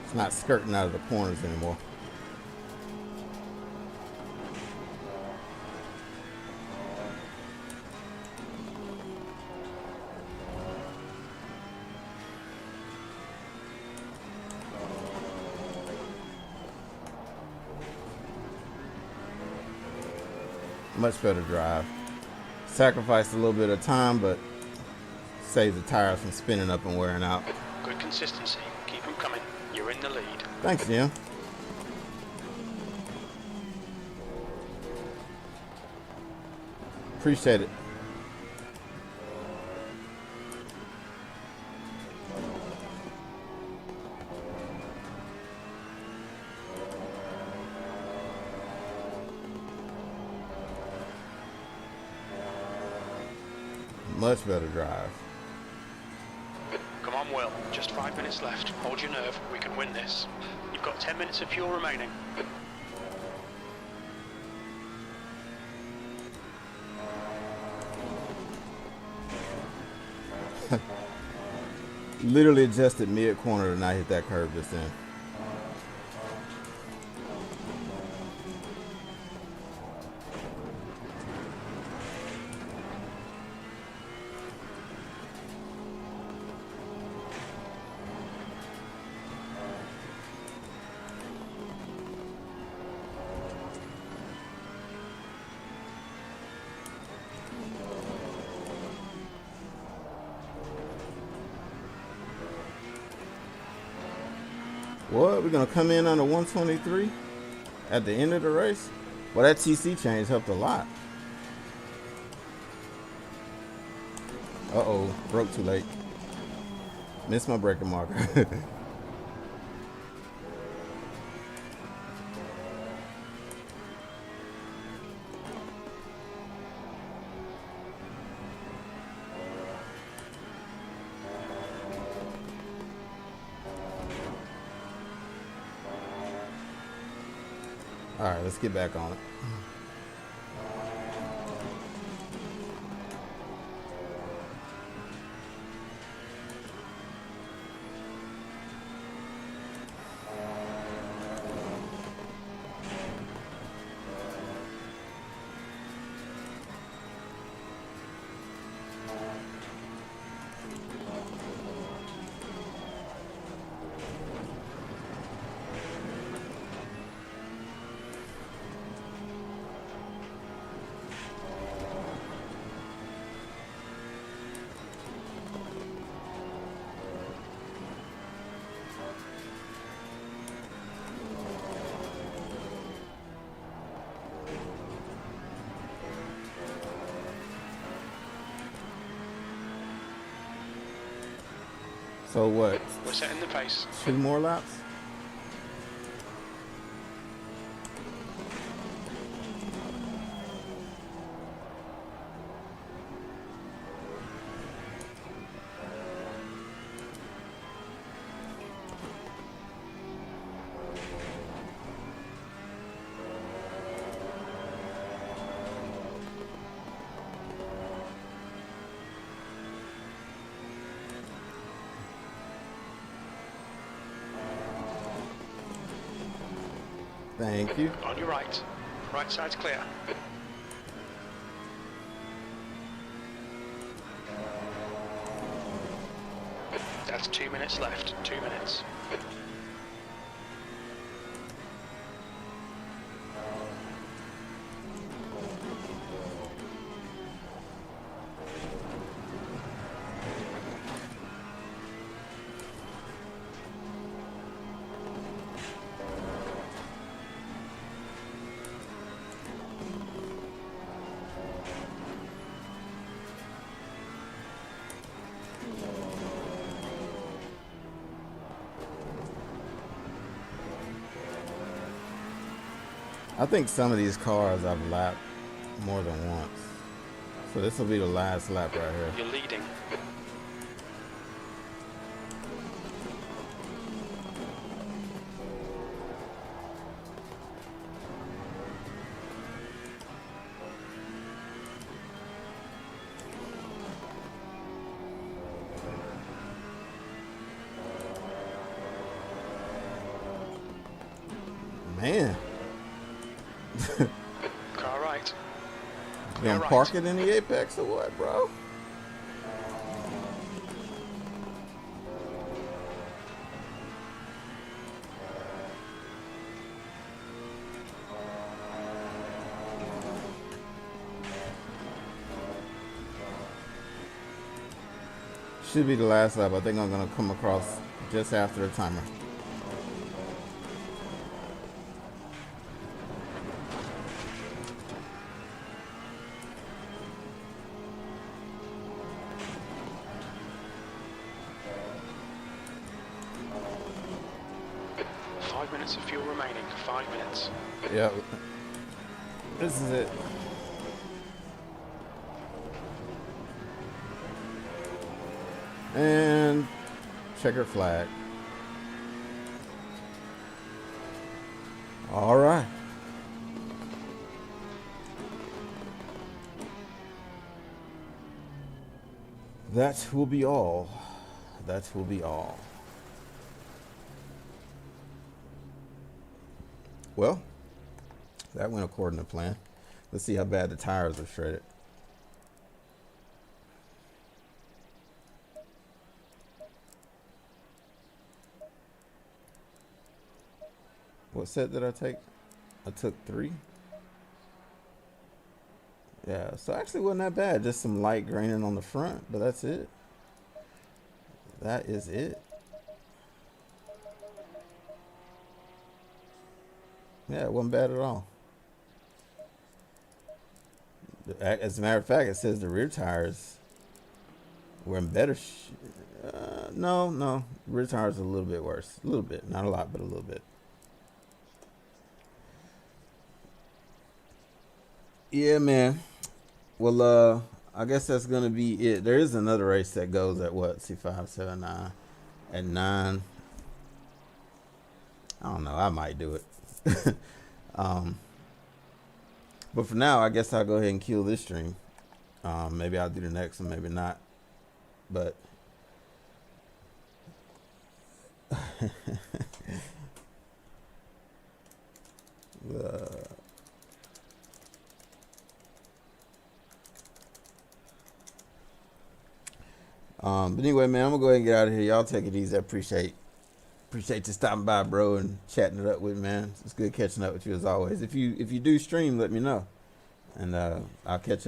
It's not skirting out of the corners anymore. Much better drive. Sacrificed a little bit of time, but saves the tires from spinning up and wearing out. Good consistency. Keep them coming. You're in the lead. Thanks, Jim. Appreciate it. Much better drive. Come on, Will. Just 5 minutes left. Hold your nerve. We can win this. You've got 10 minutes of fuel remaining. Literally adjusted mid-corner and I hit that curve just then. What? We're going to come in under 123 at the end of the race? Well, that TC change helped a lot. Uh-oh. Broke too late. Missed my braking marker. All right, let's get back on it. So what? We're setting the pace. 2 more laps? Thank you. On your right. Right side's clear. That's 2 minutes left. 2 minutes. I think some of these cars I've lapped more than once. So this will be the last lap right here. You're leading. Man. Car right. You gonna park it in the apex or what, bro? Should be the last lap. I think I'm gonna come across just after the timer. Of fuel remaining. 5 minutes. Yep. This is it. And checker flag. All right. That will be all. That will be all. Well, that went according to plan. Let's see how bad the tires are shredded. What set did I take? I took 3. Yeah, so actually wasn't that bad. Just some light graining on the front, but that's it. That is it. Yeah, it wasn't bad at all. As a matter of fact, it says the rear tires were in better no. Rear tires are a little bit worse. A little bit. Not a lot, but a little bit. Yeah, man. Well, I guess that's going to be it. There is another race that goes at what? C5, 7, 9. At 9. I don't know. I might do it. But for now, I guess I'll go ahead and kill this stream. Maybe I'll do the next one, maybe not. But but anyway, man, I'm gonna go ahead and get out of here. Y'all take it easy. I appreciate you stopping by, bro, and chatting it up with me, man. It's good catching up with you as always. If you do stream, let me know, and I'll catch up.